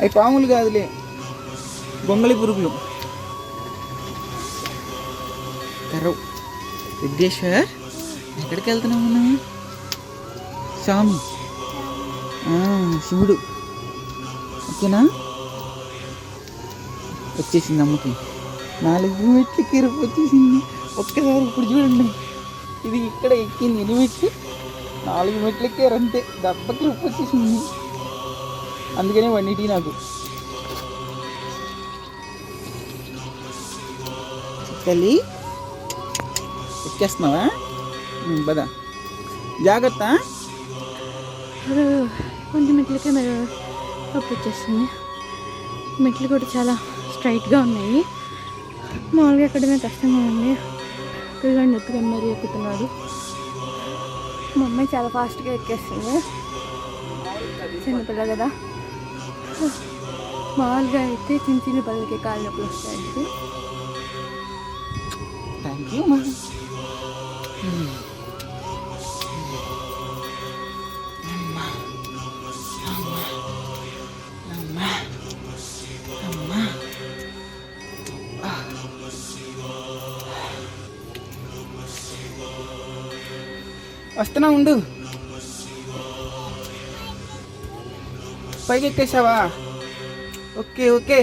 అవి పాములు కాదులే, గొంగళి పురుగులు. కరవ్ విద్యేశ్వర్, ఎక్కడికి వెళ్తున్నాం మనం? స్వామి శివుడు. ఓకేనా? వచ్చేసింది అమ్మకి 4 మెట్లకి ఎరుపు వచ్చేసింది. ఒక్కసారి ఇప్పుడు చూడండి, ఇది ఇక్కడ ఎక్కింది 8 మెట్లు, 4 మెట్లకి అంతే దెబ్బకి ఎరుపు వచ్చేసింది. అందుకనే వండిటి నాకు. తల్లి ఎక్కేస్తున్నావా? బదా జాగ్రత్త. కొంచెం మెట్లకే నొప్పి వచ్చేస్తుంది. మెట్లు కూడా చాలా స్ట్రైట్గా ఉన్నాయి. మామూలుగా ఎక్కడైనా కష్టంగా ఉంది. పిల్లగాడిని ఎత్తుకొని మరీ ఎక్కుతున్నాడు. మా అమ్మాయి చాలా ఫాస్ట్గా ఎక్కేస్తుంది. చిన్నపిల్ల కదా, మామూలుగా అయితే చిన్న చిన్న పిల్లలకి కాళ్ళు నొప్పులు వస్తాయండి. Thank you. వస్తున్నా, ఉండు. పైకి ఎక్కేసావా? Okay okay.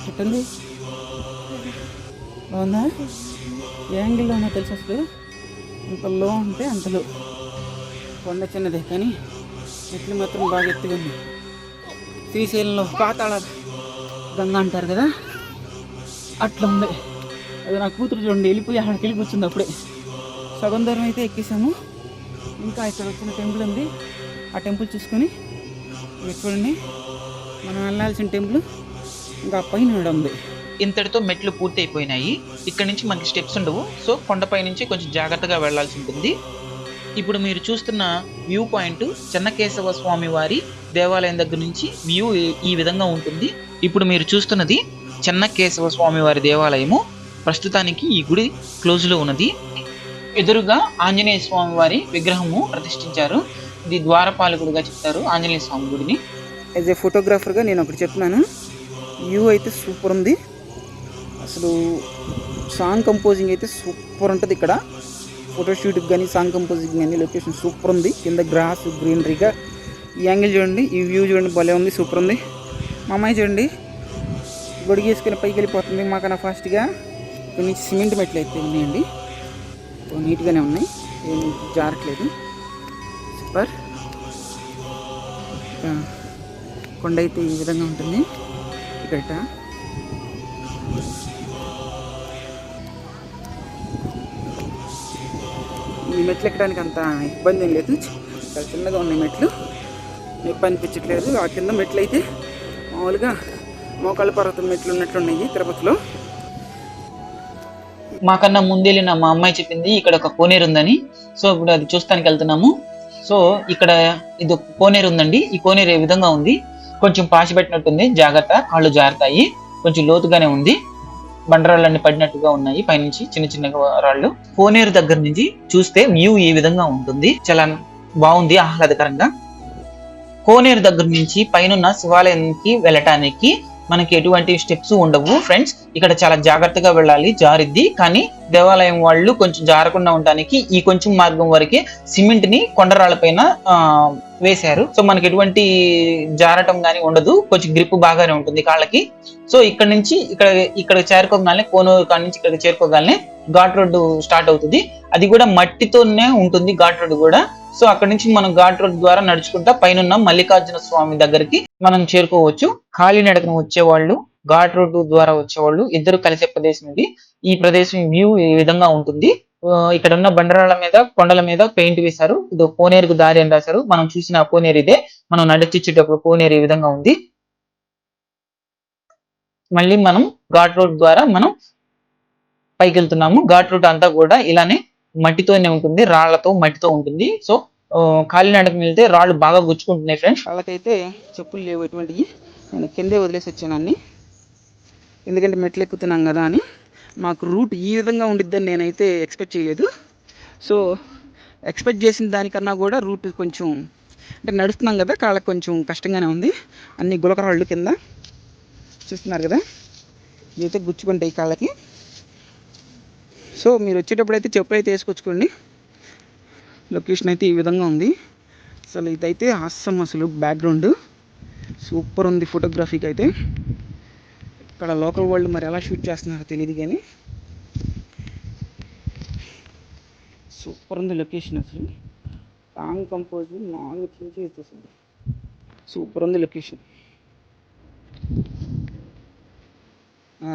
ఎట్టుంది? బాగుందా? ఏ యాంగిల్లో ఉన్నా తెలుసు అసలు. ఇంత లో ఉంటే అంతలో కొండ చిన్నదే కానీ మెట్లు మాత్రం బాగా ఎత్తుగా ఉంది. శ్రీశైలంలో పాతాళ గంగ అంటారు కదా, అట్లా ఉంది. అది నా కూతురు చూడండి, వెళ్ళిపోయి అక్కడికి వెళ్ళి కూర్చుంది అప్పుడే. సగం దూరం అయితే ఎక్కేసాము. ఇంకా ఇక్కడ వచ్చిన టెంపుల్ ఉంది, ఆ టెంపుల్ చూసుకొని చూడండి, మనం వెళ్ళాల్సిన టెంపుల్ ఇంకా పైన ఉంది. ఇంతటితో మెట్లు పూర్తి అయిపోయినాయి. ఇక్కడ నుంచి మనకి స్టెప్స్ ఉండవు. సో కొండపై నుంచి కొంచెం జాగ్రత్తగా వెళ్లాల్సి ఉంటుంది. ఇప్పుడు మీరు చూస్తున్న వ్యూ పాయింట్ చెన్నకేశవ స్వామి వారి దేవాలయం దగ్గర నుంచి వ్యూ ఈ విధంగా ఉంటుంది. ఇప్పుడు మీరు చూస్తున్నది చెన్నకేశవ స్వామి వారి దేవాలయము. ప్రస్తుతానికి ఈ గుడి క్లోజ్ లో ఉన్నది. ఎదురుగా ఆంజనేయ స్వామి వారి విగ్రహము ప్రతిష్ఠించారు. ఇది ద్వారపాలకుడుగా చెప్తారు ఆంజనేయ స్వామి గుడిని. యాజ్ ఏ ఫోటోగ్రాఫర్గా నేను ఒకటి చెప్తున్నాను, వ్యూ అయితే సూపర్ ఉంది. అసలు సాంగ్ కంపోజింగ్ అయితే సూపర్ ఉంటుంది ఇక్కడ. ఫోటోషూట్కి కానీ సాంగ్ కంపోజింగ్ కానీ లొకేషన్ సూపర్ ఉంది. కింద గ్రాస్ గ్రీనరీగా ఈ యాంగిల్ చూడండి, ఈ వ్యూ చూడండి, భలే ఉంది, సూపర్ ఉంది. మా అమ్మాయి చూడండి గొడిగి వేసుకుని పైకి వెళ్ళిపోతుంది మాకన్నా ఫాస్ట్గా. కొన్ని సిమెంట్ మెట్లు అయితే ఉన్నాయండి, నీట్గానే ఉన్నాయి, ఏం జారట్లేదు. సూపర్. కొండ అయితే ఈ విధంగా ఉంటుంది. ఇక్కడ ఈ మెట్లు ఎక్కడానికి అంత ఇబ్బంది ఏం లేదు, చాలా చిన్నగా ఉన్నాయి మెట్లు, నొప్పి అనిపించట్లేదు. ఆ కింద మెట్లు అయితే మామూలుగా మోకాళ్ళ పర్వతం మెట్లు ఉన్నట్లు ఉన్నాయి తిరుపతిలో. మాకన్నా ముందెళ్ళిన మా అమ్మాయి చెప్పింది ఇక్కడ ఒక కోనేరు ఉందని. సో ఇప్పుడు అది చూస్తానికి వెళ్తున్నాము. సో ఇక్కడ ఇది ఒక కోనేరు ఉందండి. ఈ కోనేరు ఏ విధంగా ఉంది, కొంచెం పాచి పెట్టినట్టుంది, జాగ్రత్త, కాళ్ళు జారుతాయి, కొంచెం లోతుగానే ఉంది. బండరాళ్ళన్నీ పడినట్టుగా ఉన్నాయి పైనుంచి, చిన్న చిన్నగా రాళ్ళు. కోనేరు దగ్గర నుంచి చూస్తే వ్యూ ఈ విధంగా ఉంటుంది, చాలా బాగుంది, ఆహ్లాదకరంగా. కోనేరు దగ్గర నుంచి పైన శివాలయానికి వెళ్ళటానికి మనకి ఎటువంటి స్టెప్స్ ఉండవు ఫ్రెండ్స్. ఇక్కడ చాలా జాగ్రత్తగా వెళ్ళాలి, జారిద్ది. కానీ దేవాలయం వాళ్ళు కొంచెం జారకుండా ఉండడానికి ఈ కొంచెం మార్గం వరకే సిమెంట్ ని కొండరాళ్ళ పైన వేశారు. సో మనకి ఎటువంటి జారటం గానీ ఉండదు, కొంచెం గ్రిప్ బాగానే ఉంటుంది కాళ్ళకి. సో ఇక్కడ నుంచి ఇక్కడ చేరుకోగానే, కోనూరు కాడ నుంచి ఇక్కడ చేరుకోగానే ఘాట్ రోడ్డు స్టార్ట్ అవుతుంది. అది కూడా మట్టితోనే ఉంటుంది ఘాట్ రోడ్డు కూడా. సో అక్కడ నుంచి మనం ఘాట్ రోడ్ ద్వారా నడుచుకుంటా పైన మల్లికార్జున స్వామి దగ్గరికి మనం చేరుకోవచ్చు. కాలినడకన వచ్చేవాళ్ళు, ఘాట్ రోడ్డు ద్వారా వచ్చేవాళ్ళు ఇద్దరు కలిసే ప్రదేశం ఇది. ఈ ప్రదేశం వ్యూ ఈ విధంగా ఉంటుంది. ఇక్కడ ఉన్న బండరాళ్ళ మీద, కొండల మీద పెయింట్ వేశారు. ఇది కోనేరుకు దారి అని రాశారు. మనం చూసిన కోనేరు ఇదే. మనం నడిచిచ్చేటప్పుడు కోనేరు ఈ విధంగా ఉంది. మళ్ళీ మనం ఘాట్ రోడ్ ద్వారా మనం పైకి వెళ్తున్నాము. ఘాట్ రోడ్ అంతా కూడా ఇలానే మట్టితోనే ఉంటుంది, రాళ్లతో మట్టితో ఉంటుంది. సో కాలినడకన వెళ్తే రాళ్ళు బాగా గుచ్చుకుంటున్నాయి ఫ్రెండ్స్. వాళ్ళకైతే చెప్పులు లేవు ఎటువంటివి, నేను కిందే వదిలేసి వచ్చాను అన్ని, ఎందుకంటే మెట్లు ఎక్కుతున్నాం కదా అని. మాకు రూట్ ఈ విధంగా ఉండిద్దని నేనైతే ఎక్స్పెక్ట్ చేయలేదు. సో ఎక్స్పెక్ట్ చేసిన దానికన్నా కూడా రూట్ కొంచెం అంటే నడుస్తున్నాం కదా, కాళ్ళకి కొంచెం కష్టంగానే ఉంది. అన్ని గులకరాళ్ళు కింద చూస్తున్నారు కదా, ఇదైతే గుచ్చుకుంటాయి కాళ్ళకి. సో మీరు వచ్చేటప్పుడు అయితే చెప్పులు అయితే వేసుకొచ్చుకోండి. లొకేషన్ అయితే ఈ విధంగా ఉంది. అసలు ఇదైతే హాస్యం, అసలు బ్యాక్గ్రౌండ్ సూపర్ ఉంది ఫోటోగ్రఫీకి అయితే. ఇక్కడ లోకల్ వాళ్ళు మరి ఎలా షూట్ చేస్తున్నారో తెలియదు కానీ సూపర్ ఉంది లొకేషన్. అసలు సాంగ్ కంపోజ్ 4 చేసేస్తుంది. సూపర్ ఉంది లొకేషన్.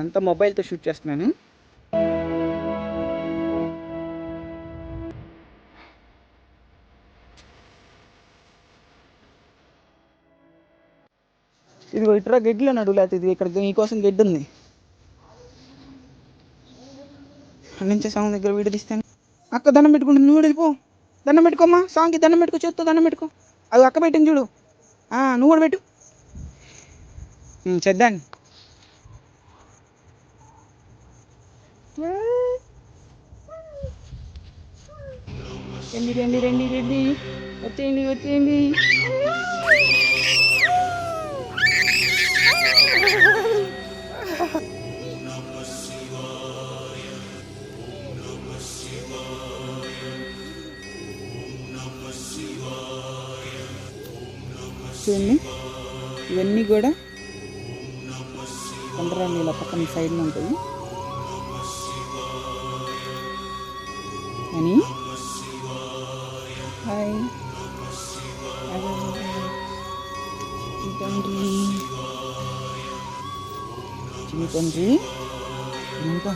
అంతా మొబైల్తో షూట్ చేస్తున్నాను. ఇదిగో ఇట్రా గడ్డిలో నడు, లేకపోతే ఇది ఇక్కడ నీకోసం గడ్డి ఉంది. అక్కడి నుంచే సాంగ్ దగ్గర వీడియో తీస్తాను. అక్క దండం పెట్టుకుంటుంది, నువ్వు వెళ్ళిపో. దండం పెట్టుకోమ్మా, సాంగ్కి దండం పెట్టుకో, చేత్తో దండం పెట్టుకో. అది అక్క పెట్టింది చూడు, నువ్వు కూడా పెట్టు. చేద్దాం. రండి రండి రండి రండి, వచ్చేయండి వచ్చేయండి. చూడండి, ఇవన్నీ కూడా కొండరాళ్ళు ఇలా పక్కన సైడ్న ఉంటాయి. అని హాయ్ తండ్రి, చిన్న తండ్రి ఇంకా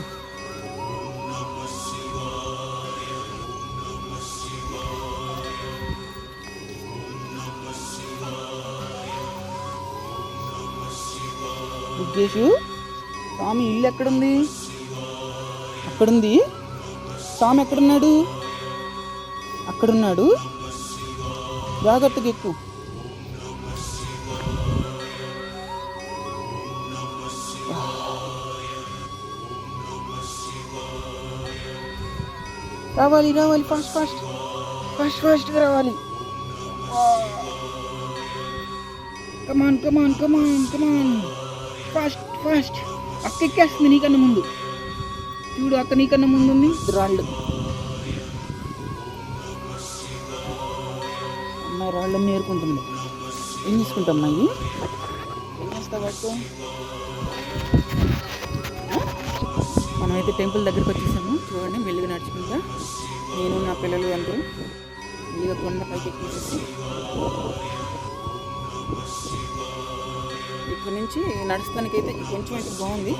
బుగ్గేషు. స్వామి ఇల్లు ఎక్కడుంది? అక్కడుంది. స్వామి ఎక్కడున్నాడు? అక్కడున్నాడు. జాగ్రత్తగా ఎక్కువ. రావాలి రావాలి, ఫాస్ట్ ఫాస్ట్ ఫాస్ట్ ఫాస్ట్గా రావాలి. కమాన్ కమాన్ కమాన్ కమాన్, ఫాస్ట్ ఫాస్ట్. అక్క ఎక్కేస్తుంది నీకన్నా ముందు. చూడు, అక్క నీకన్నా ముందు ఉంది. రాళ్ళు, అమ్మాయి రాళ్ళన్నీ ఏరుకుంటుంది. ఏం తీసుకుంటాం అమ్మాయి? ఏం చేస్తావు పట్టు? మనమైతే టెంపుల్ దగ్గరికి వచ్చేసాము. చూడండి, మెల్లిగా నడుచుకుంటా నేను నా పిల్లలు అందరూ మెల్లిగా కొండ పైకి ఎక్కేసేసి ఇక్కడ నుంచి నడుస్తానికైతే కొంచెం అయితే బాగుంది.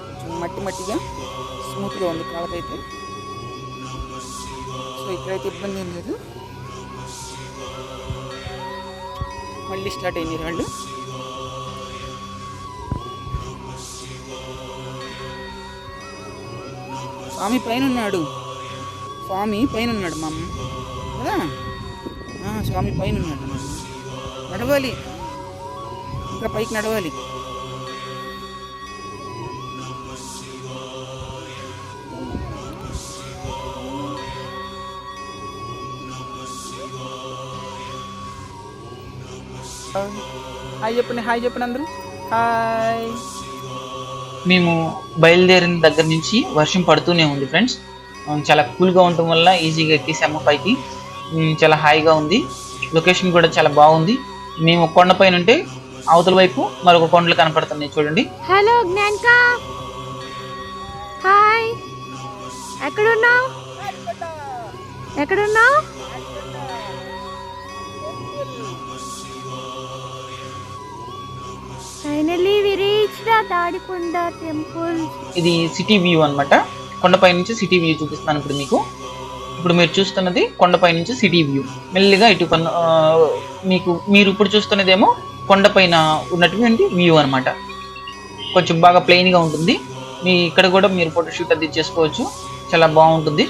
కొంచెం మట్టి మట్టిగా స్మూత్గా ఉంది కాళ్ళకైతే. సో ఇక్కడైతే ఇబ్బంది ఏం లేదు. మళ్ళీ స్టార్ట్ అయింది రాళ్ళు. స్వామి పైన ఉన్నాడు, స్వామి పైన ఉన్నాడు మా అమ్మ కదా. స్వామి పైన ఉన్నాడు. నడవాలి, ఇంకా పైకి నడవాలి. హాయ్ చెప్పండి, హాయ్ చెప్పండి అందరూ, హాయ్. మేము బయలుదేరిన దగ్గర నుంచి వర్షం పడుతూనే ఉంది ఫ్రెండ్స్. చాలా కూల్గా ఉండటం వల్ల ఈజీగా ఎక్కేసాము పైకి. చాలా హాయిగా ఉంది. లొకేషన్ కూడా చాలా బాగుంది. మేము కొండపైన ఉంటే అవతల వైపు మరొక కొండలు కనపడుతున్నాయి చూడండి. Hello Gnanika, hi. ఎక్కడున్నావు? ఎక్కడున్నావు? Finally we reached the Tadikonda temple. ఇది సిటీ వ్యూ అన్నమాట. కొండపై నుంచి సిటీ వ్యూ చూపిస్తాను ఇప్పుడు మీకు. ఇప్పుడు మీరు చూస్తున్నది కొండపై నుంచి సిటీ వ్యూ. మెల్లిగా ఇటు మీరు ఇప్పుడు చూస్తున్నదేమో కొండపైన ఉన్నటువంటి వ్యూ అన్నమాట. కొంచెం బాగా ప్లెయిన్గా ఉంటుంది. ఇక్కడ కూడా మీరు ఫోటోషూట్ అది చేసుకోవచ్చు, చాలా బాగుంటుంది.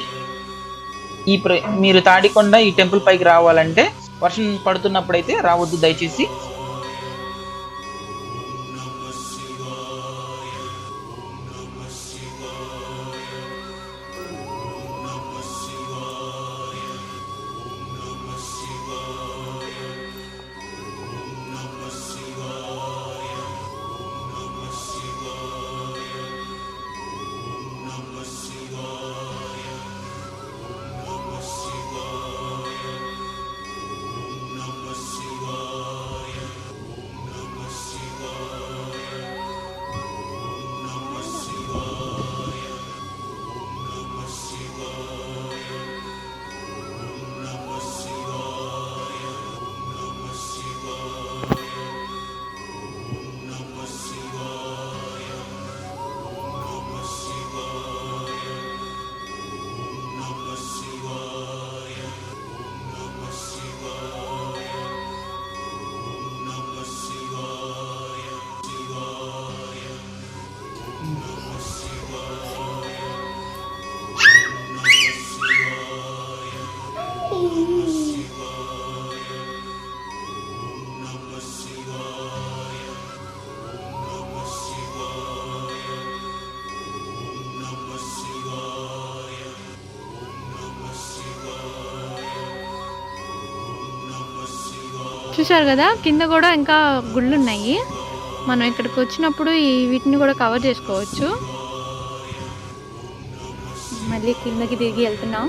మీరు తాడికొండ ఈ టెంపుల్ పైకి రావాలంటే వర్షం పడుతున్నప్పుడైతే రావద్దు దయచేసి. చూశారు కదా, కింద కూడా ఇంకా గుళ్ళు ఉన్నాయి. మనం ఇక్కడికి వచ్చినప్పుడు వీటిని కూడా కవర్ చేసుకోవచ్చు. మళ్ళీ కిందకి తిరిగి వెళ్తున్నాం.